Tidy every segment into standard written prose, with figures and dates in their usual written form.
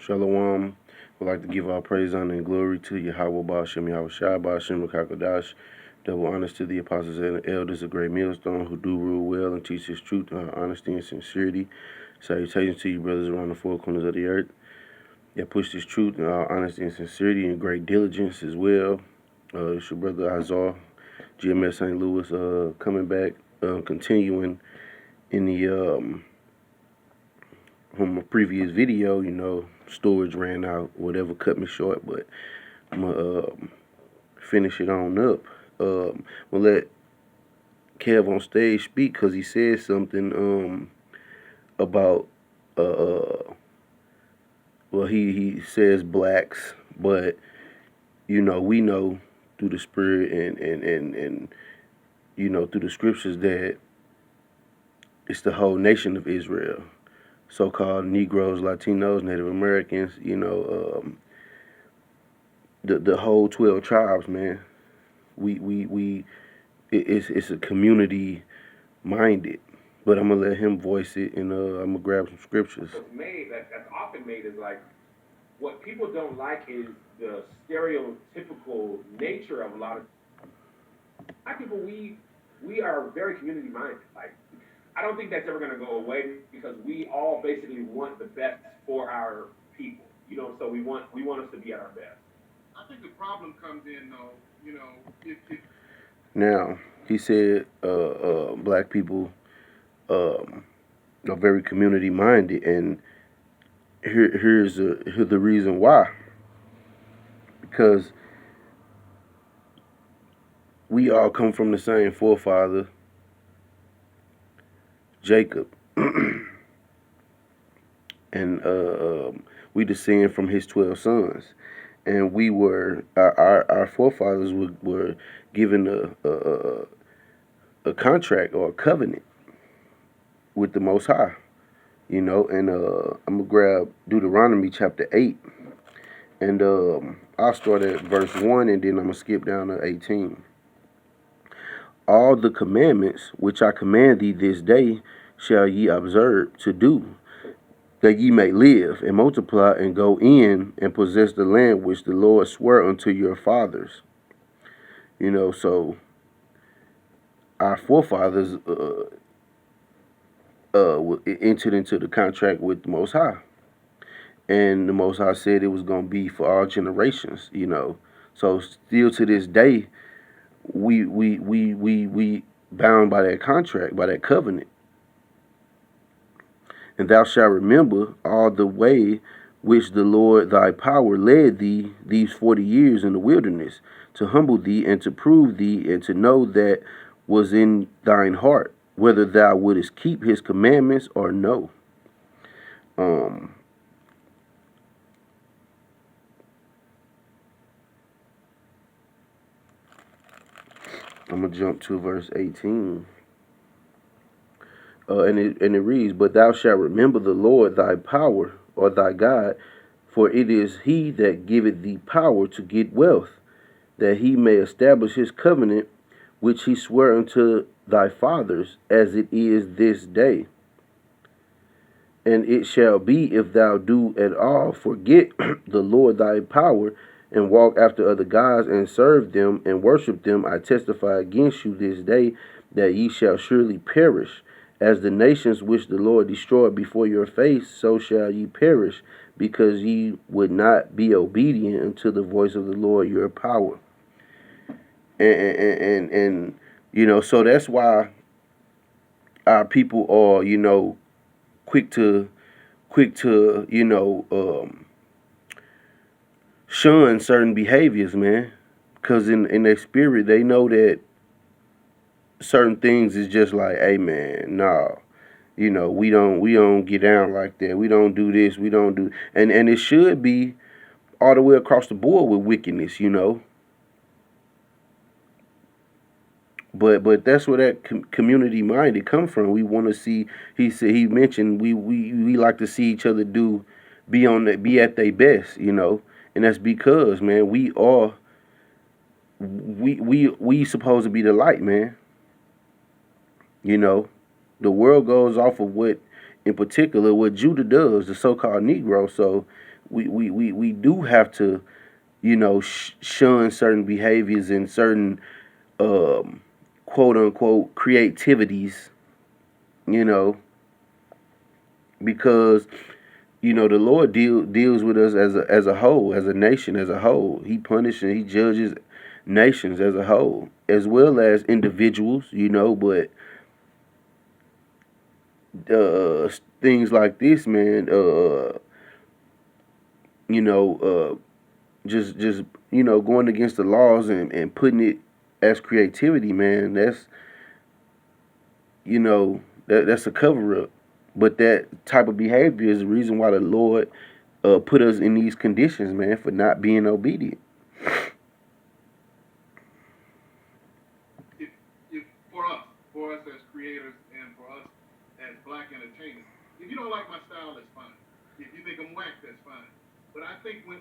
Shalom. Would like to give all praise, honor, and glory to Yahweh Ba'ashem Yahweh Shai Ba'ashem Rakakadash. Double honors to the apostles and the elders of Great Millstone who do rule well and teach his truth, honesty, and sincerity. Salutations to you, brothers around the four corners of the earth that push this truth and honesty and sincerity and great diligence as well. It's your brother Azar, GMS St. Louis, coming back, continuing in the from a previous video, storage ran out, whatever cut me short, but I'm gonna finish it on up. We'll let Kev on stage speak because he said something about well, he says blacks, but we know through the spirit and through the scriptures that it's the whole nation of Israel, so-called Negroes, Latinos, Native Americans, the whole 12 tribes, man. It's a community minded. But I'm gonna let him voice it, and I'm gonna grab some scriptures. That's often made is like what people don't like is the stereotypical nature of a lot of black people. We are very community minded. Like I don't think that's ever gonna go away because we all basically want the best for our people. So we want us to be at our best. I think the problem comes in though, Now he said black people are very community minded, and here's the reason why. Because we all come from the same forefather, Jacob, and we descend from his 12 sons, and we were our forefathers were given a contract or a covenant with the Most High, and I'm gonna grab Deuteronomy chapter 8, and I'll start at verse 1, and then I'm gonna skip down to 18. All the commandments which I command thee this day shall ye observe to do, that ye may live and multiply and go in and possess the land which the Lord sware unto your fathers. So our forefathers entered into the contract with the Most High, and the Most High said it was going to be for all generations. So still to this day, we bound by that contract, by that covenant. And thou shalt remember all the way which the Lord thy power led thee these 40 years in the wilderness, to humble thee and to prove thee and to know that was in thine heart, whether thou wouldest keep his commandments or no. I'm going to jump to verse 18. And it reads, but thou shalt remember the Lord thy power, or thy God, for it is he that giveth thee power to get wealth, that he may establish his covenant, which he sware unto thy fathers, as it is this day. And it shall be, if thou do at all forget the Lord thy power, and walk after other gods, and serve them, and worship them, I testify against you this day, that ye shall surely perish. As the nations which the Lord destroyed before your face, so shall ye perish, because ye would not be obedient unto the voice of the Lord your power. And so that's why our people are, quick to shun certain behaviors, man, because in their spirit they know that certain things is just like, hey man, nah, we don't get down like that. We don't do this. We don't do, and it should be all the way across the board with wickedness, But that's where that community minded come from. We want to see. He mentioned we like to see each other be at their best, and that's because, man, we supposed to be the light, man. The world goes off of what, in particular, what Judah does, the so-called Negro. So we do have to, shun certain behaviors and certain quote unquote creativities, you know, because the Lord deals with us as a whole, as a nation as a whole. He punishes and he judges nations as a whole, as well as individuals, but things like this, man, you know, just going against the laws and putting it as creativity, man. That's a cover up. But that type of behavior is the reason why the Lord put us in these conditions, man, for not being obedient. If for us as creators and for us as black entertainers, if you don't like my style, that's fine. If you think I'm whack, that's fine. But I think when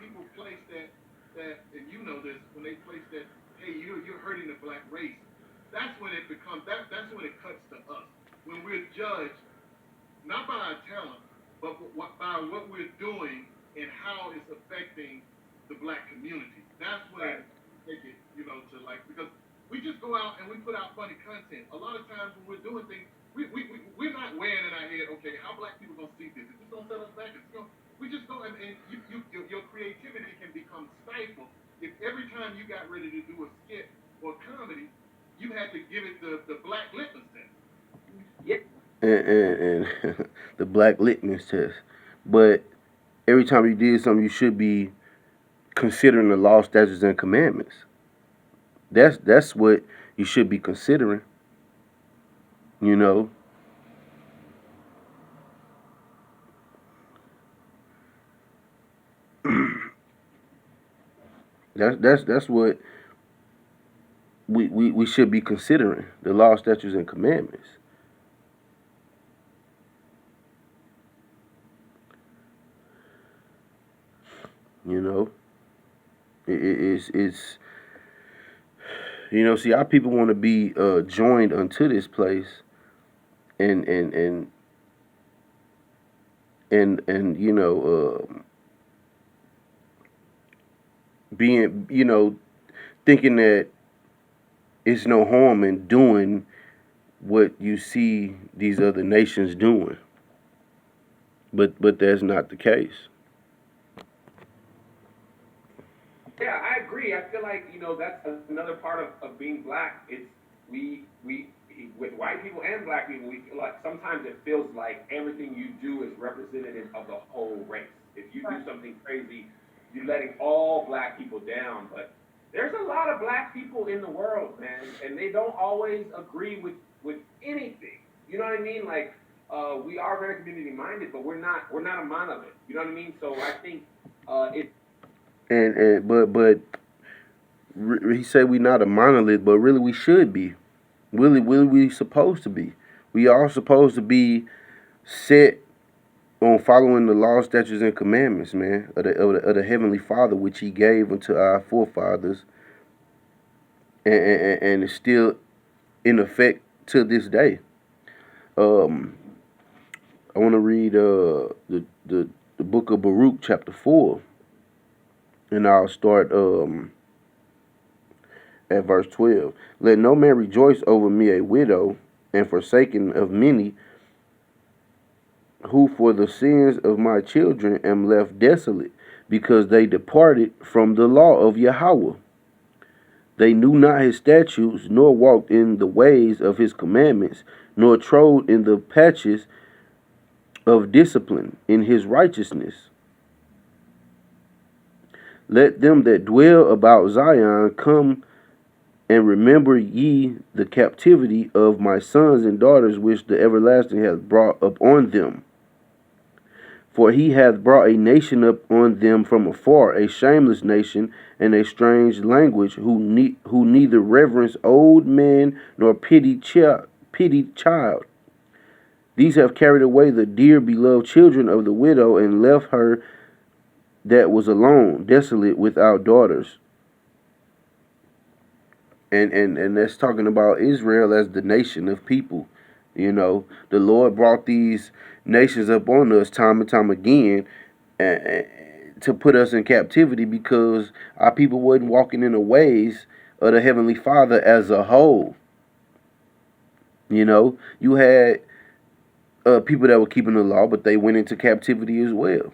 people place that and you know this, when they place that, hey, you're hurting the black race, that's when it becomes that's when it cuts to us. When we're judged not by our talent, but by what we're doing and how it's affecting the black community. That's when take it, to like, because we just go out and we put out funny content. A lot of times when we're doing things, we're not weighing in our head, okay, how black people gonna see this? Is this gonna set us back? We just go and your creativity can become stifled if every time you got ready to do a skit or comedy, you had to give it the black litmus test. Yeah. And the black litmus test. But every time you did something, you should be considering the law, statutes, and commandments. That's what you should be considering. You know. That's what we should be considering, the law, statutes, and commandments. It's see, our people want to be joined unto this place, and being thinking that it's no harm in doing what you see these other nations doing, but that's not the case. Yeah, I agree. I feel like that's another part of being black. It's we with white people and black people, we feel like sometimes it feels like everything you do is representative of the whole race. If you do something crazy, you're letting all black people down. But there's a lot of black people in the world, man, and they don't always agree with anything. You know what I mean? Like we are very community minded, but we're not a monolith. You know what I mean? So I think it. But he said we not a monolith, but really we should be. Really we supposed to be. We are supposed to be set on following the law, statutes, and commandments, man, of the Heavenly Father, which He gave unto our forefathers, and it's still in effect to this day. I want to read the book of Baruch, chapter 4, and I'll start at verse 12. Let no man rejoice over me a widow, and forsaken of many, who for the sins of my children am left desolate, because they departed from the law of Yahweh. They knew not his statutes, nor walked in the ways of his commandments, nor trod in the paths of discipline in his righteousness. Let them that dwell about Zion come and remember ye the captivity of my sons and daughters, which the everlasting hath brought upon them. For he hath brought a nation up on them from afar, a shameless nation, and a strange language, who neither reverence old man nor pity child. These have carried away the dear beloved children of the widow, and left her that was alone, desolate, without daughters. And that's talking about Israel as the nation of people. The Lord brought these nations up on us time and time again, to put us in captivity because our people wasn't walking in the ways of the Heavenly Father as a whole. You know, you had people that were keeping the law, but they went into captivity as well.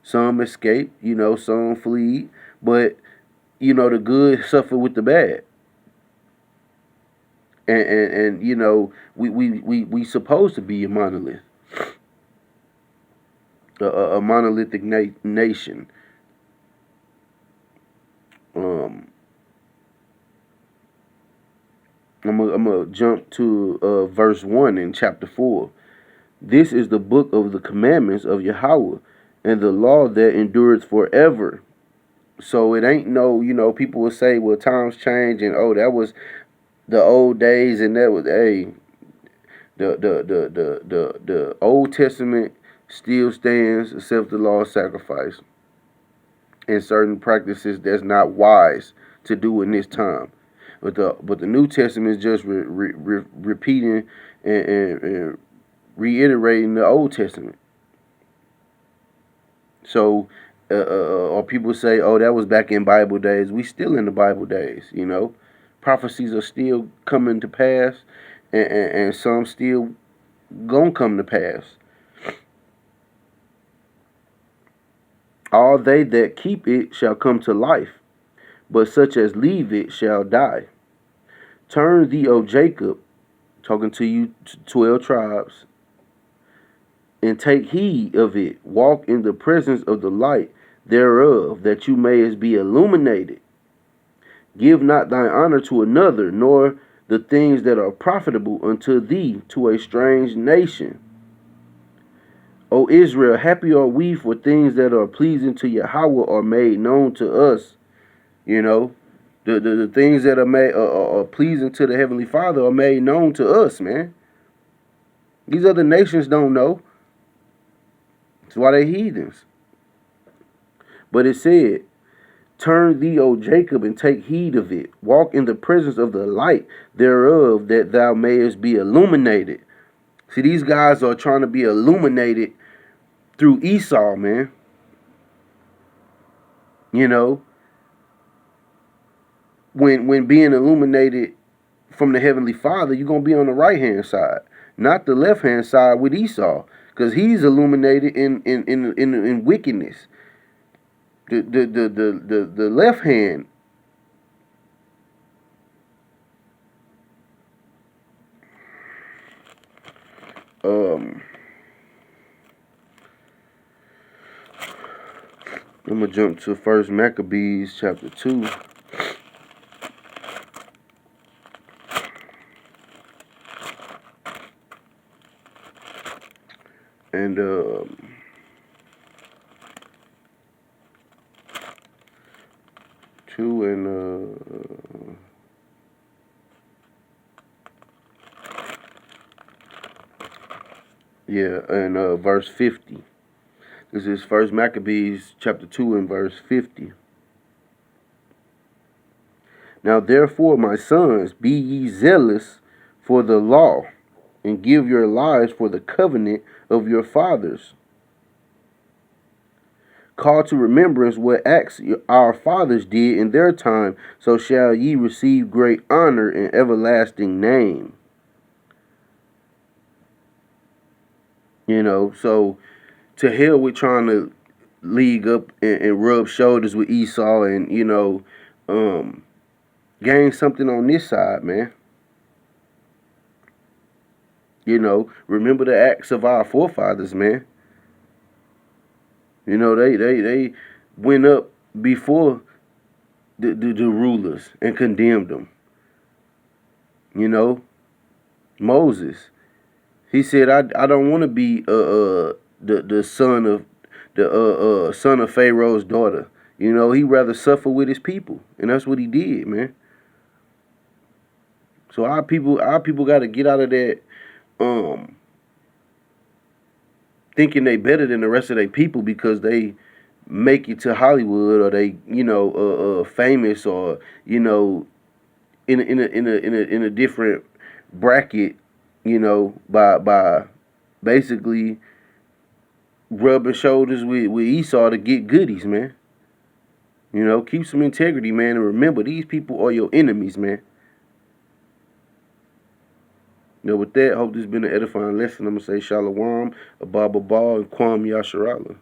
Some escaped, some fled, but the good suffer with the bad. And we supposed to be a monolith, a monolithic nation. I'm gonna jump to verse 1 in chapter 4. This is the book of the commandments of Yahweh, and the law that endureth forever. So it ain't no, people will say, well, times change, and that was the old days, and that was the Old Testament still stands, except the law of sacrifice and certain practices that's not wise to do in this time. But the New Testament is just repeating and reiterating the Old Testament. So, or people say, "Oh, that was back in Bible days." We still in the Bible days, Prophecies are still coming to pass, and some still gonna come to pass. All they that keep it shall come to life, but such as leave it shall die. Turn thee, O Jacob, talking to you 12 tribes, and take heed of it. Walk in the presence of the light thereof, that you mayest be illuminated. Give not thine honor to another, nor the things that are profitable unto thee to a strange nation. O Israel, happy are we, for things that are pleasing to Yahweh are made known to us. The things that are made are pleasing to the Heavenly Father are made known to us, man. These other nations don't know. That's why they heathens. But it said, turn thee, O Jacob, and take heed of it. Walk in the presence of the light thereof, that thou mayest be illuminated. See, these guys are trying to be illuminated through Esau, man. When being illuminated from the Heavenly Father, you're going to be on the right-hand side, not the left-hand side with Esau, because he's illuminated in wickedness. The left hand I'm gonna jump to First Maccabees chapter 2. And 2 and verse 50. This is First Maccabees chapter 2 and verse 50. Now therefore, my sons, be ye zealous for the law, and give your lives for the covenant of your fathers. Call to remembrance what acts our fathers did in their time, so shall ye receive great honor and everlasting name. So to hell with trying to league up and rub shoulders with Esau and, gain something on this side, man. Remember the acts of our forefathers, man. They went up before the rulers and condemned them. Moses, he said, I don't want to be the son of the son of Pharaoh's daughter. He'd rather suffer with his people, and that's what he did, man. So our people got to get out of that thinking they better than the rest of their people because they make it to Hollywood, or they famous, or in a different bracket, by basically rubbing shoulders with Esau to get goodies, man. You know, keep some integrity, man, and remember, these people are your enemies, man. You know, with that, I hope this has been an edifying lesson. I'm going to say Shalom, Abba Ba, and Kwam Yasharala.